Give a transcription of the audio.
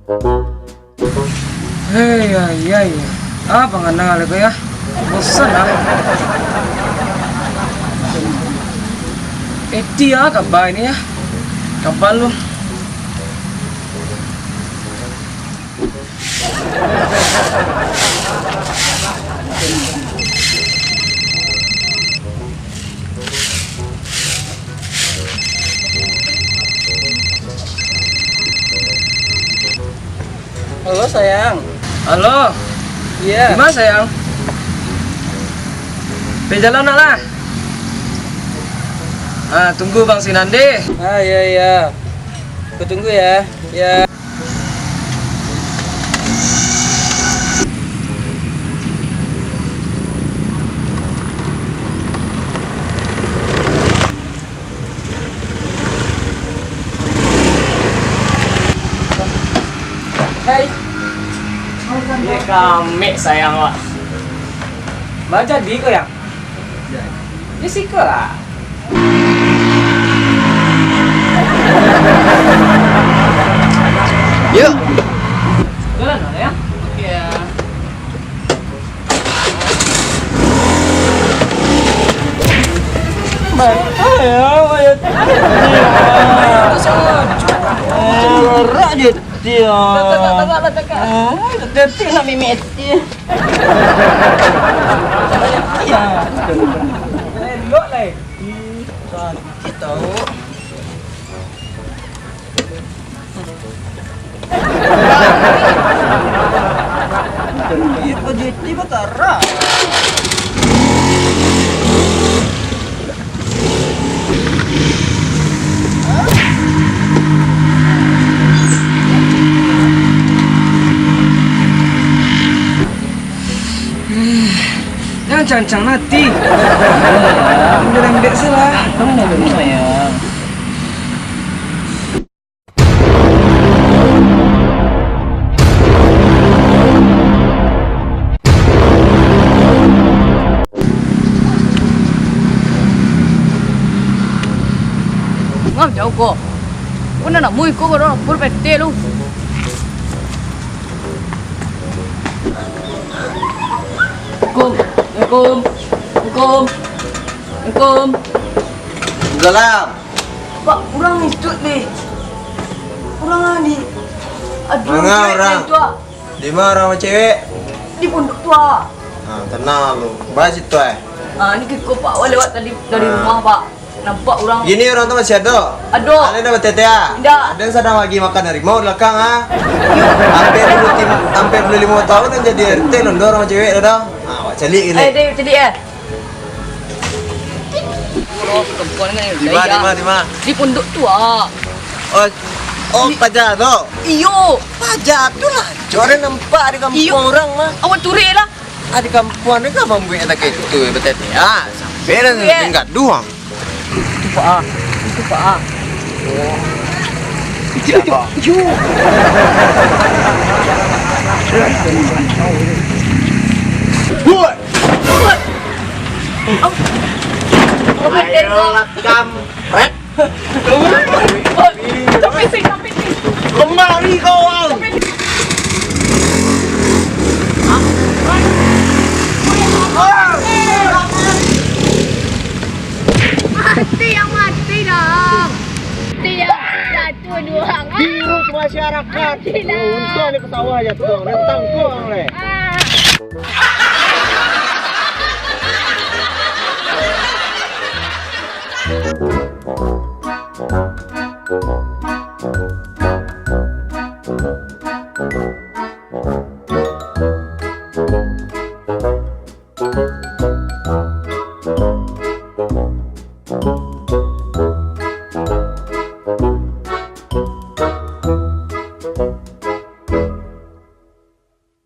Hei, ya. Apa nggak ngal ko ya? Bosan ah. Dia kabay niya. Kabalo. Halo sayang. Halo. Iya. Gimana sayang? Perjalanan lah. Tunggu Bang Sinande. Iya. Aku tunggu ya. Ya. Hai. Ini kami sayang Wak. Baca di ko ya? Ini sih ko lah. Yuk. Jalan lah ya. Iya. Ayo. Lara je dia. Detik nak mimit dia. Ya. Elok lah. Kita tahu. Ini positif atau Lara? Jangan cancang nanti. Jangan ambil salah. Kamu nak beri sayang. Ngam cháu cô. Cô nó là mùi cô đó, cô phải tê luôn. Cơm. Gelap. Pak, kurang ni stut ni. Kurang ni. Aduh, Mana cewek orang? tua. Di mana orang sama cewek? Di pondok tua. Tenang lu. Bahas itu Ni kiko Pak, awak lewat tadi dari rumah Pak. Nampak orang. Gini orang tuh masih ada. Ada. Ada dapat tete ya? Tidak. Ada yang sedang lagi makan harimau di belakang hampir dulu 5 tahun kan jadi RT loh orang sama cewek dah. Awak celi gini. Jadi Oh, perempuan kan Di mana? Di pondok tua. Oh, pajak tu. Iyo. Pajak tu lah. Orang nampak di kampung orang mah. Awak curi lah. Di kampung ni kan membuat ada kayak itu betul ya. Sampai dah tingkat dua. Itu Pak. Buat. Ayo lekam. Sampai sini. Kemari kau. Mati dong. Tidak satu dua. Virus masyarakat. Untuk ni ke sawah aja tuh, datang tuang le.